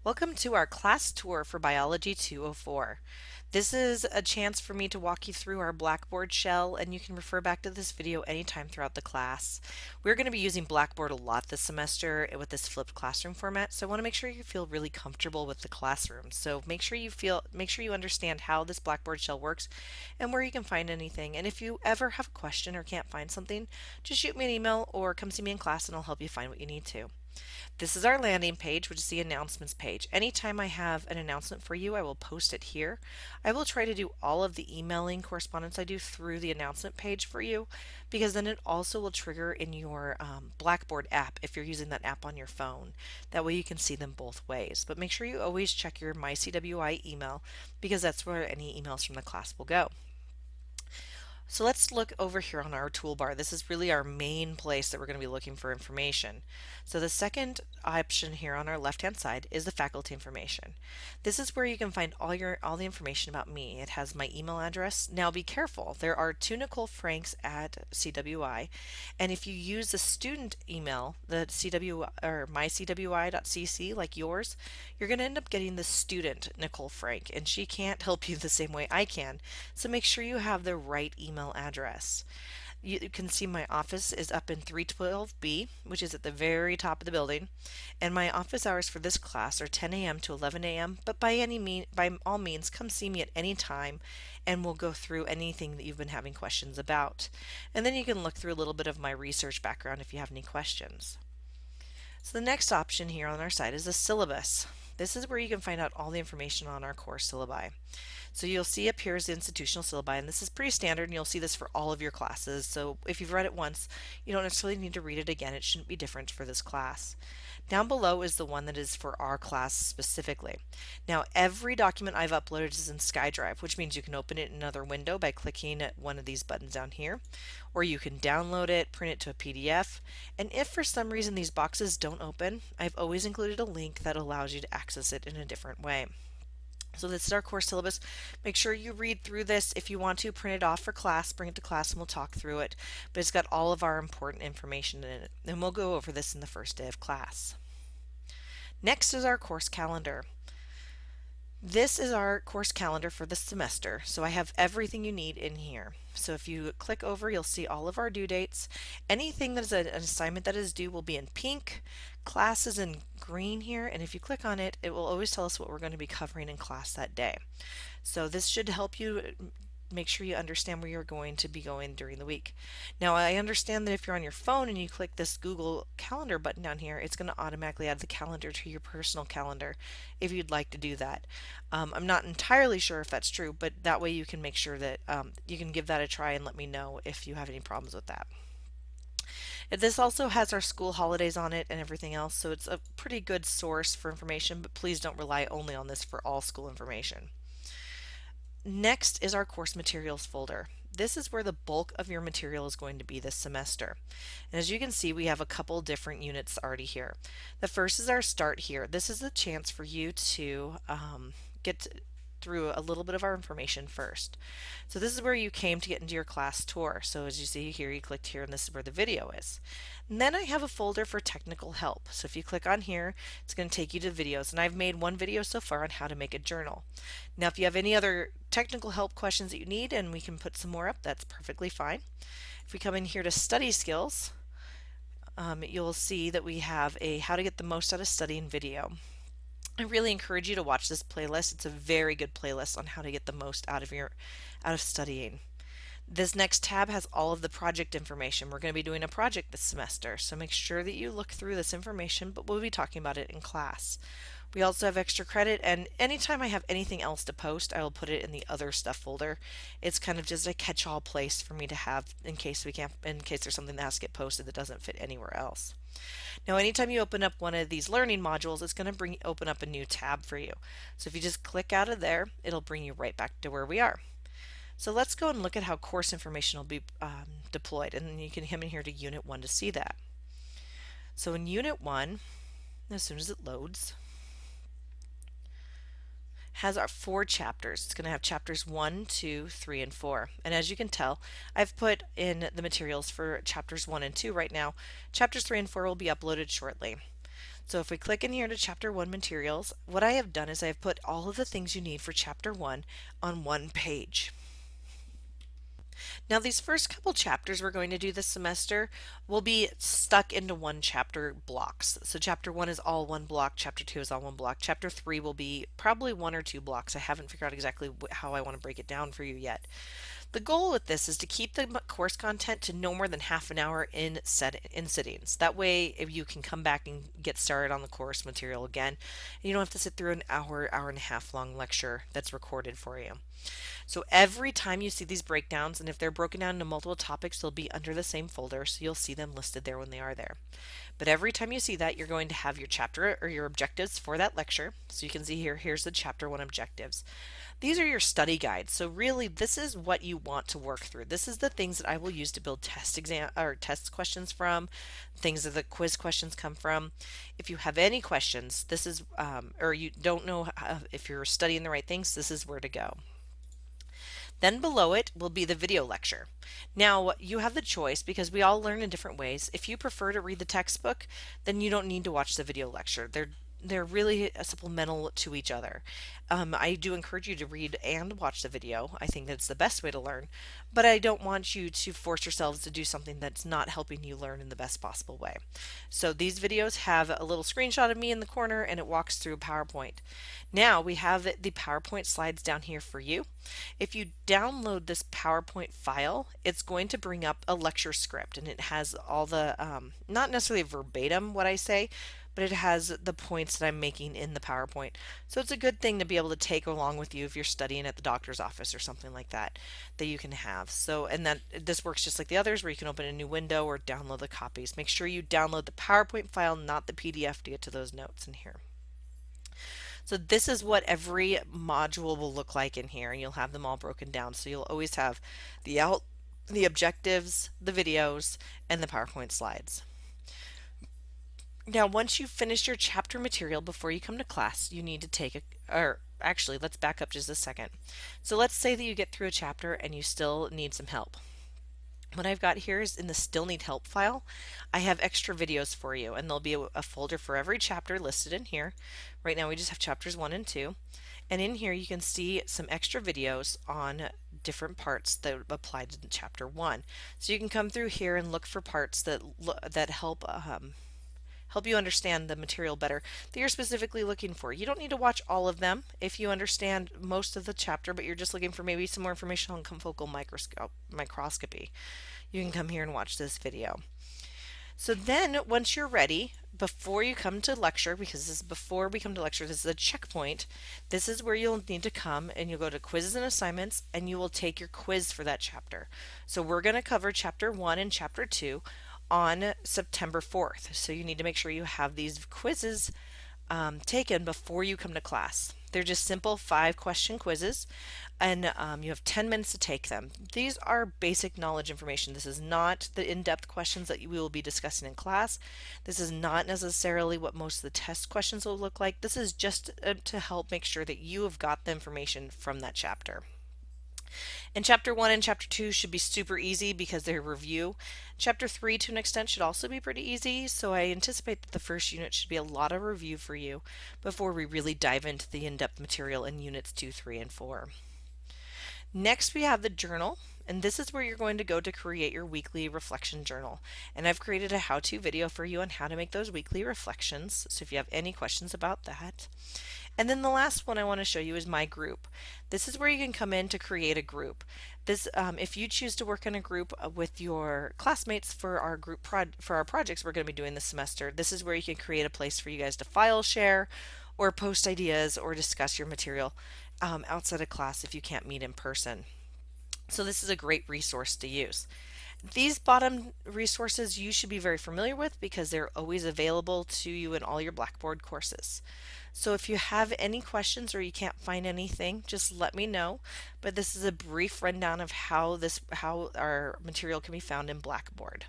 Welcome to our class tour for Biology 204. This is a chance for me to walk you through our Blackboard shell, and you can refer back to this video anytime throughout the class. We're going to be using Blackboard a lot this semester with this flipped classroom format, so I want to make sure you feel really comfortable with the classroom. So make sure you understand how this Blackboard shell works and where you can find anything. And if you ever have a question or can't find something, just shoot me an email or come see me in class and I'll help you find what you need to. This is our landing page, which is the announcements page. Anytime I have an announcement for you, I will post it here. I will try to do all of the emailing correspondence I do through the announcement page for you, because then it also will trigger in your Blackboard app if you're using that app on your phone. That way you can see them both ways. But make sure you always check your MyCWI email, because that's where any emails from the class will go. So let's look over here on our toolbar. This is really our main place that we're going to be looking for information. So the second option here on our left-hand side is the faculty information. This is where you can find all the information about me. It has my email address. Now be careful. There are two Nicole Franks at CWI, and if you use the student email, the CW or mycwi.cc like yours, you're going to end up getting the student Nicole Frank, and she can't help you the same way I can. So make sure you have the right email address. You can see my office is up in 312B, which is at the very top of the building, and my office hours for this class are 10 a.m. to 11 a.m. But by all means, come see me at any time, and we'll go through anything that you've been having questions about. And then you can look through a little bit of my research background if you have any questions. So the next option here on our side is the syllabus. This is where you can find out all the information on our course syllabi. So you'll see up here is the institutional syllabi, and this is pretty standard, and you'll see this for all of your classes. So if you've read it once, you don't necessarily need to read it again. It shouldn't be different for this class. Down below is the one that is for our class specifically. Now, every document I've uploaded is in SkyDrive, which means you can open it in another window by clicking at one of these buttons down here, or you can download it, print it to a PDF, and if for some reason these boxes don't open, I've always included a link that allows you to access it in a different way. So this is our course syllabus. Make sure you read through this. If you want to, print it off for class, bring it to class and we'll talk through it. But it's got all of our important information in it. And we'll go over this in the first day of class. Next is our course calendar. This is our course calendar for the semester, so I have everything you need in here. So if you click over, you'll see all of our due dates. Anything that is an assignment that is due will be in pink, class is in green here, and if you click on it, it will always tell us what we're going to be covering in class that day. So this should help you make sure you understand where you're going to be going during the week. Now, I understand that if you're on your phone and you click this Google Calendar button down here, it's going to automatically add the calendar to your personal calendar if you'd like to do that. I'm not entirely sure if that's true, but that way you can make sure that you can give that a try and let me know if you have any problems with that. This also has our school holidays on it and everything else, so it's a pretty good source for information, but please don't rely only on this for all school information. Next is our course materials folder. This is where the bulk of your material is going to be this semester. And as you can see, we have a couple different units already here. The first is our start here. This is a chance for you to get through a little bit of our information first. So this is where you came to get into your class tour. So as you see here, you clicked here and this is where the video is. And then I have a folder for technical help. So if you click on here, it's going to take you to videos. And I've made one video so far on how to make a journal. Now if you have any other technical help questions that you need and we can put some more up, that's perfectly fine. If we come in here to study skills, you'll see that we have a how to get the most out of studying video. I really encourage you to watch this playlist. It's a very good playlist on how to get the most out of studying. This next tab has all of the project information. We're going to be doing a project this semester, so make sure that you look through this information, but we'll be talking about it in class. We also have extra credit, and anytime I have anything else to post, I will put it in the other stuff folder. It's kind of just a catch-all place for me to have in case there's something that has to get posted that doesn't fit anywhere else. Now, anytime you open up one of these learning modules, it's going to open up a new tab for you. So if you just click out of there, it'll bring you right back to where we are. So let's go and look at how course information will be deployed, and then you can come in here to Unit 1 to see that. So in Unit 1, as soon as it loads, has our 4 chapters. It's going to have chapters 1, 2, 3, and 4. And as you can tell, I've put in the materials for chapters 1 and 2 right now. Chapters 3 and 4 will be uploaded shortly. So if we click in here to Chapter 1 materials, what I have done is I have put all of the things you need for Chapter 1 on one page. Now these first couple chapters we're going to do this semester will be stuck into one chapter blocks. So chapter 1 is all one block, chapter 2 is all one block, chapter 3 will be probably one or two blocks. I haven't figured out exactly how I want to break it down for you yet. The goal with this is to keep the course content to no more than half an hour in sittings. That way, if you can come back and get started on the course material again, and you don't have to sit through an hour, hour and a half long lecture that's recorded for you. So every time you see these breakdowns, and if they're broken down into multiple topics, they'll be under the same folder, so you'll see them listed there when they are there. But every time you see that, you're going to have your chapter or your objectives for that lecture. So you can see here, here's the chapter 1 objectives. These are your study guides. So really, this is what you want to work through. This is the things that I will use to build test questions from, things that the quiz questions come from. If you have any questions, this is, or you don't know if you're studying the right things, this is where to go. Then below it will be the video lecture. Now you have the choice because we all learn in different ways. If you prefer to read the textbook, then you don't need to watch the video lecture. They're really supplemental to each other. I do encourage you to read and watch the video. I think that's the best way to learn, but I don't want you to force yourselves to do something that's not helping you learn in the best possible way. So these videos have a little screenshot of me in the corner and it walks through PowerPoint. Now we have the PowerPoint slides down here for you. If you download this PowerPoint file, it's going to bring up a lecture script and it has all the, not necessarily verbatim what I say, but it has the points that I'm making in the PowerPoint. So it's a good thing to be able to take along with you if you're studying at the doctor's office or something like that, that you can have. So, and that this works just like the others where you can open a new window or download the copies. Make sure you download the PowerPoint file, not the PDF, to get to those notes in here. So this is what every module will look like in here, and you'll have them all broken down. So you'll always have the objectives, the videos, and the PowerPoint slides. Now, once you've finished your chapter material before you come to class, you need to take or actually, let's back up just a second. So let's say that you get through a chapter and you still need some help. What I've got here is in the still need help file, I have extra videos for you, and there'll be a folder for every chapter listed in here. Right now we just have chapters 1 and 2. And in here you can see some extra videos on different parts that apply to chapter 1. So you can come through here and look for parts that help you understand the material better that you're specifically looking for. You don't need to watch all of them if you understand most of the chapter, but you're just looking for maybe some more information on confocal microscopy. You can come here and watch this video. So then once you're ready, before you come to lecture, because this is before we come to lecture, this is a checkpoint, this is where you'll need to come and you'll go to quizzes and assignments and you will take your quiz for that chapter. So we're going to cover chapter 1 and chapter 2 on September 4th. So you need to make sure you have these quizzes taken before you come to class. They're just simple 5-question quizzes, and you have 10 minutes to take them. These are basic knowledge information. This is not the in-depth questions that we will be discussing in class. This is not necessarily what most of the test questions will look like. This is just to help make sure that you have got the information from that chapter. And chapter 1 and chapter 2 should be super easy because they're review. Chapter 3 to an extent should also be pretty easy, so I anticipate that the first unit should be a lot of review for you before we really dive into the in-depth material in units 2, 3, and 4. Next we have the journal, and this is where you're going to go to create your weekly reflection journal. And I've created a how-to video for you on how to make those weekly reflections, so if you have any questions about that. And then the last one I want to show you is my group. This is where you can come in to create a group. This, if you choose to work in a group with your classmates for our for our projects we're going to be doing this semester, this is where you can create a place for you guys to file share or post ideas or discuss your material outside of class if you can't meet in person. So this is a great resource to use. These bottom resources you should be very familiar with because they're always available to you in all your Blackboard courses. So if you have any questions or you can't find anything, just let me know. But this is a brief rundown of how our material can be found in Blackboard.